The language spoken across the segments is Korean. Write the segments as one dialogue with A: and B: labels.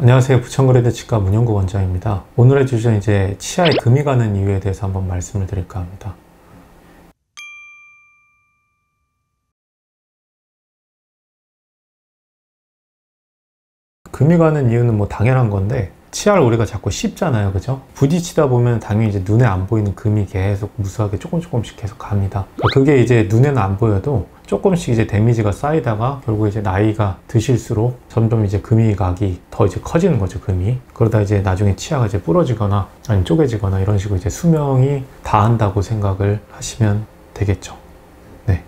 A: 안녕하세요. 부천거래대 치과 문영구 원장입니다. 오늘의 주제는 이제 치아에 금이 가는 이유에 대해서 한번 말씀을 드릴까 합니다. 금이 가는 이유는 뭐 당연한 건데, 치아를 우리가 자꾸 씹잖아요, 그죠? 부딪히다 보면 당연히 이제 눈에 안 보이는 금이 계속 무수하게 조금씩 계속 갑니다. 그게 이제 눈에는 안 보여도 조금씩 이제 데미지가 쌓이다가 결국 이제 나이가 드실수록 점점 이제 금이 각이 더 이제 커지는 거죠, 금이. 그러다 이제 나중에 치아가 이제 부러지거나 아니면 쪼개지거나 이런 식으로 이제 수명이 다한다고 생각을 하시면 되겠죠. 네.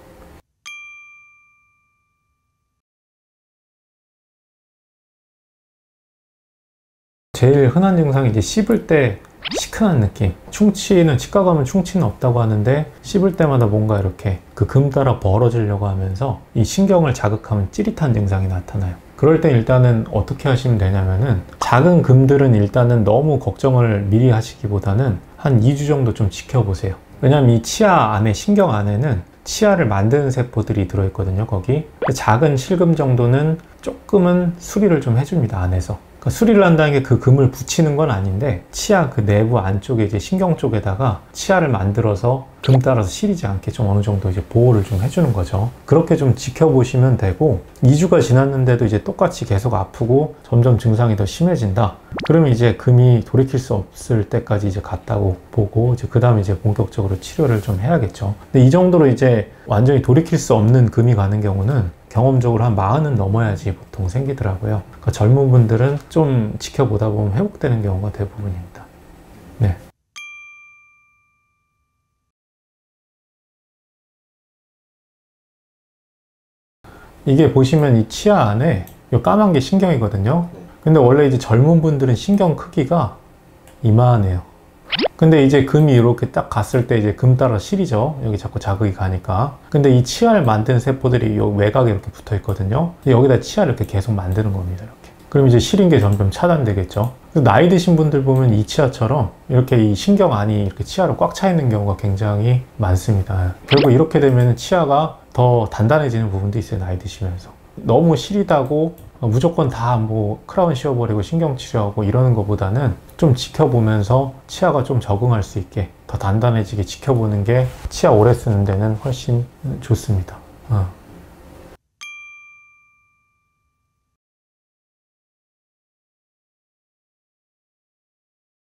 A: 제일 흔한 증상이 이제 씹을 때 시큰한 느낌. 충치는 치과 가면 충치는 없다고 하는데 씹을 때마다 뭔가 이렇게 그 금 따라 벌어지려고 하면서 이 신경을 자극하면 찌릿한 증상이 나타나요. 그럴 땐 일단은 어떻게 하시면 되냐면은 작은 금들은 일단은 너무 걱정을 미리 하시기보다는 한 2주 정도 좀 지켜보세요. 왜냐면 이 치아 안에, 신경 안에는 치아를 만드는 세포들이 들어있거든요. 거기 작은 실금 정도는 조금은 수리를 좀 해줍니다, 안에서. 수리를 한다는 게 그 금을 붙이는 건 아닌데 치아 그 내부 안쪽에 이제 신경 쪽에다가 치아를 만들어서 금 따라서 시리지 않게 좀 어느 정도 이제 보호를 좀 해주는 거죠. 그렇게 좀 지켜보시면 되고, 2주가 지났는데도 이제 똑같이 계속 아프고 점점 증상이 더 심해진다. 그러면 이제 금이 돌이킬 수 없을 때까지 이제 갔다고 보고 이제 그 다음에 이제 본격적으로 치료를 좀 해야겠죠. 근데 이 정도로 이제 완전히 돌이킬 수 없는 금이 가는 경우는 경험적으로 한 40은 넘어야지 보통 생기더라고요. 그러니까 젊은 분들은 좀 지켜보다 보면 회복되는 경우가 대부분입니다. 네. 이게 보시면 이 치아 안에 이 까만 게 신경이거든요. 근데 원래 이제 젊은 분들은 신경 크기가 이만해요. 근데 이제 금이 이렇게 딱 갔을 때 이제 금 따라 시리죠. 여기 자꾸 자극이 가니까. 근데 이 치아를 만드는 세포들이 이 외곽에 이렇게 붙어 있거든요. 여기다 치아를 이렇게 계속 만드는 겁니다. 이렇게. 그럼 이제 시린 게 점점 차단되겠죠. 나이 드신 분들 보면 이 치아처럼 이렇게 이 신경 안이 이렇게 치아로 꽉 차 있는 경우가 굉장히 많습니다. 결국 이렇게 되면 치아가 더 단단해지는 부분도 있어요, 나이 드시면서. 너무 시리다고 무조건 다 뭐 크라운 씌워버리고 신경 치료하고 이러는 것보다는 좀 지켜보면서 치아가 좀 적응할 수 있게 더 단단해지게 지켜보는 게 치아 오래 쓰는 데는 훨씬 좋습니다.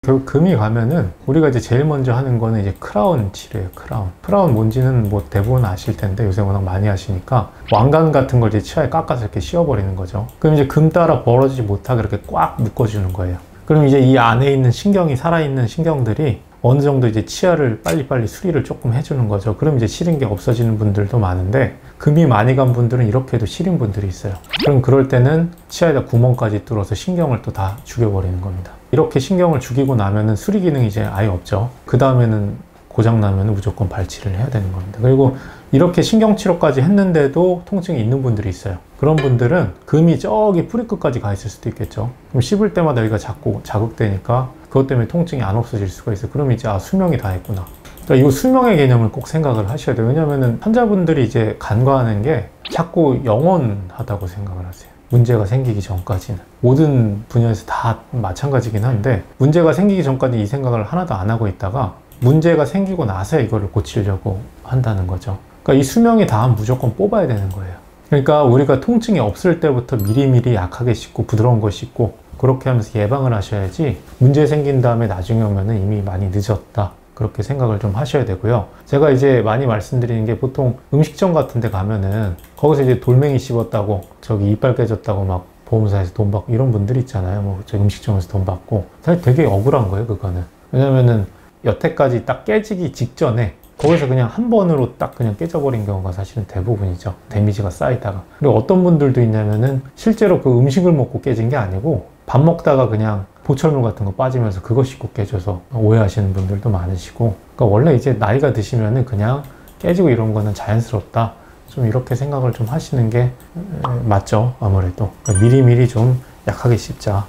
A: 결국 금이 가면은 우리가 이제 제일 먼저 하는 거는 이제 크라운 치료예요. 크라운 뭔지는 뭐 대부분 아실 텐데 요새 워낙 많이 하시니까 왕관 같은 걸 이제 치아에 깎아서 이렇게 씌워버리는 거죠. 그럼 이제 금 따라 벌어지지 못하게 이렇게 꽉 묶어주는 거예요. 그럼 이제 이 안에 있는 신경이, 살아있는 신경들이 어느 정도 이제 치아를 빨리빨리 수리를 조금 해주는 거죠. 그럼 이제 시린 게 없어지는 분들도 많은데, 금이 많이 간 분들은 이렇게 해도 시린 분들이 있어요. 그럼 그럴 때는 치아에다 구멍까지 뚫어서 신경을 또 다 죽여버리는 겁니다. 이렇게 신경을 죽이고 나면은 수리 기능이 이제 아예 없죠. 그 다음에는 고장나면 무조건 발치를 해야 되는 겁니다. 그리고 이렇게 신경치료까지 했는데도 통증이 있는 분들이 있어요. 그런 분들은 금이 저기 뿌리 끝까지 가 있을 수도 있겠죠. 그럼 씹을 때마다 여기가 자꾸 자극되니까 그것 때문에 통증이 안 없어질 수가 있어요. 그럼 이제 수명이 다 했구나. 그러니까 이 수명의 개념을 꼭 생각을 하셔야 돼요. 왜냐면은 환자분들이 이제 간과하는 게 자꾸 영원하다고 생각을 하세요. 문제가 생기기 전까지는. 모든 분야에서 다 마찬가지긴 한데, 문제가 생기기 전까지 이 생각을 하나도 안 하고 있다가 문제가 생기고 나서 이거를 고치려고 한다는 거죠. 그러니까 이 수명이 닿으면 무조건 뽑아야 되는 거예요. 그러니까 우리가 통증이 없을 때부터 미리미리 약하게 씻고 부드러운 거 씻고 그렇게 하면서 예방을 하셔야지, 문제 생긴 다음에 나중에 오면은 이미 많이 늦었다, 그렇게 생각을 좀 하셔야 되고요. 제가 이제 많이 말씀드리는 게, 보통 음식점 같은 데 가면은 거기서 이제 돌멩이 씹었다고, 저기 이빨 깨졌다고 막 보험사에서 돈 받고 이런 분들 있잖아요. 뭐 저 음식점에서 돈 받고. 사실 되게 억울한 거예요, 그거는. 왜냐면은 여태까지 딱 깨지기 직전에 거기서 그냥 한 번으로 딱 그냥 깨져버린 경우가 사실은 대부분이죠. 데미지가 쌓이다가. 그리고 어떤 분들도 있냐면은 실제로 그 음식을 먹고 깨진 게 아니고 밥 먹다가 그냥 보철물 같은 거 빠지면서 그거 씹고 깨져서 오해하시는 분들도 많으시고. 그러니까 원래 이제 나이가 드시면은 그냥 깨지고 이런 거는 자연스럽다, 좀 이렇게 생각을 좀 하시는 게 맞죠, 아무래도. 그러니까 미리미리 좀 약하게 씹자.